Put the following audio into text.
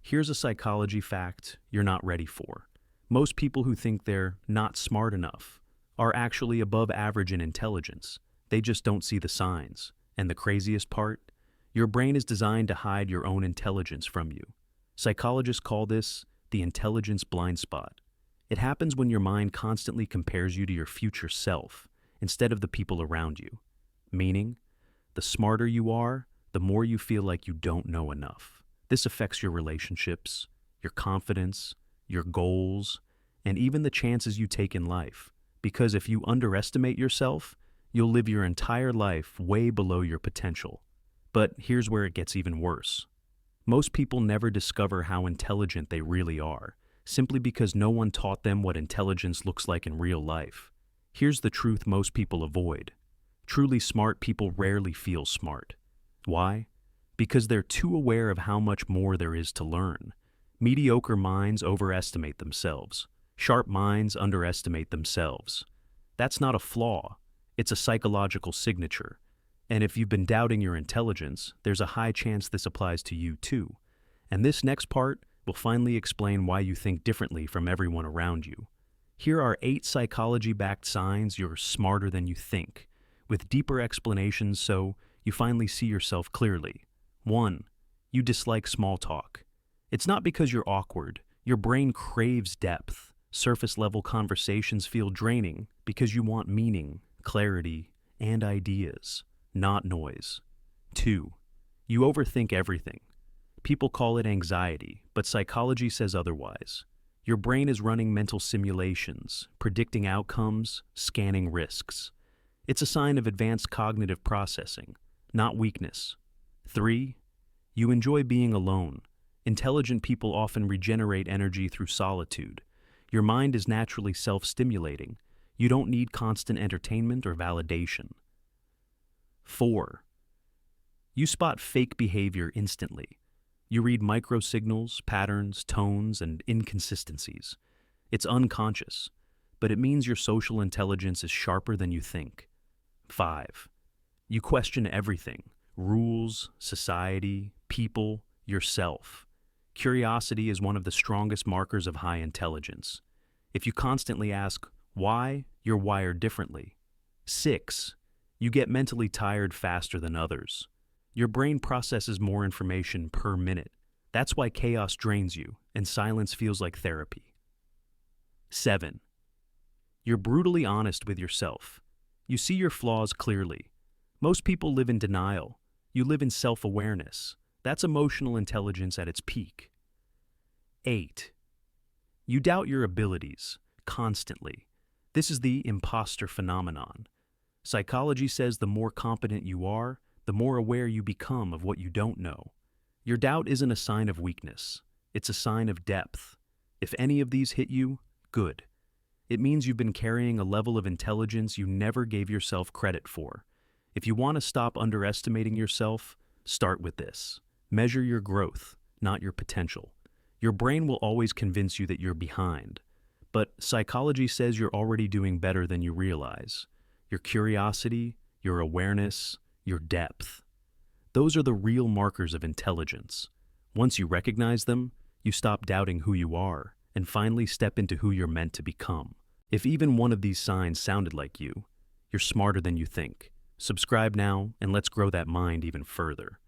Here's a psychology fact you're not ready for. Most people who think they're not smart enough are actually above average in intelligence. They just don't see the signs. And the craziest part? Your brain is designed to hide your own intelligence from you. Psychologists call this the intelligence blind spot. It happens when your mind constantly compares you to your future self instead of the people around you. Meaning, the smarter you are, the more you feel like you don't know enough. This affects your relationships, your confidence, your goals, and even the chances you take in life. Because if you underestimate yourself, you'll live your entire life way below your potential. But here's where it gets even worse. Most people never discover how intelligent they really are, simply because no one taught them what intelligence looks like in real life. Here's the truth most people avoid. Truly smart people rarely feel smart. Why? Because they're too aware of how much more there is to learn. Mediocre minds overestimate themselves. Sharp minds underestimate themselves. That's not a flaw. It's a psychological signature. And if you've been doubting your intelligence, there's a high chance this applies to you too. And this next part will finally explain why you think differently from everyone around you. Here are 8 psychology-backed signs you're smarter than you think, with deeper explanations so you finally see yourself clearly. 1. You dislike small talk. It's not because you're awkward. Your brain craves depth. Surface-level conversations feel draining because you want meaning, clarity, and ideas, not noise. 2. You overthink everything. People call it anxiety, but psychology says otherwise. Your brain is running mental simulations, predicting outcomes, scanning risks. It's a sign of advanced cognitive processing, not weakness. 3. You enjoy being alone. Intelligent people often regenerate energy through solitude. Your mind is naturally self-stimulating. You don't need constant entertainment or validation. 4. You spot fake behavior instantly. You read microsignals, patterns, tones, and inconsistencies. It's unconscious, but it means your social intelligence is sharper than you think. 5. You question everything: rules, society, people, yourself. Curiosity is one of the strongest markers of high intelligence. If you constantly ask, why, you're wired differently. 6. You get mentally tired faster than others. Your brain processes more information per minute. That's why chaos drains you and silence feels like therapy. 7. You're brutally honest with yourself. You see your flaws clearly. Most people live in denial. You live in self-awareness. That's emotional intelligence at its peak. 8. You doubt your abilities constantly. This is the imposter phenomenon. Psychology says the more competent you are, the more aware you become of what you don't know. Your doubt isn't a sign of weakness. It's a sign of depth. If any of these hit you, good. It means you've been carrying a level of intelligence you never gave yourself credit for. If you want to stop underestimating yourself, start with this. Measure your growth, not your potential. Your brain will always convince you that you're behind, but psychology says you're already doing better than you realize. Your curiosity, your awareness, your depth. Those are the real markers of intelligence. Once you recognize them, you stop doubting who you are and finally step into who you're meant to become. If even one of these signs sounded like you, you're smarter than you think. Subscribe now and let's grow that mind even further.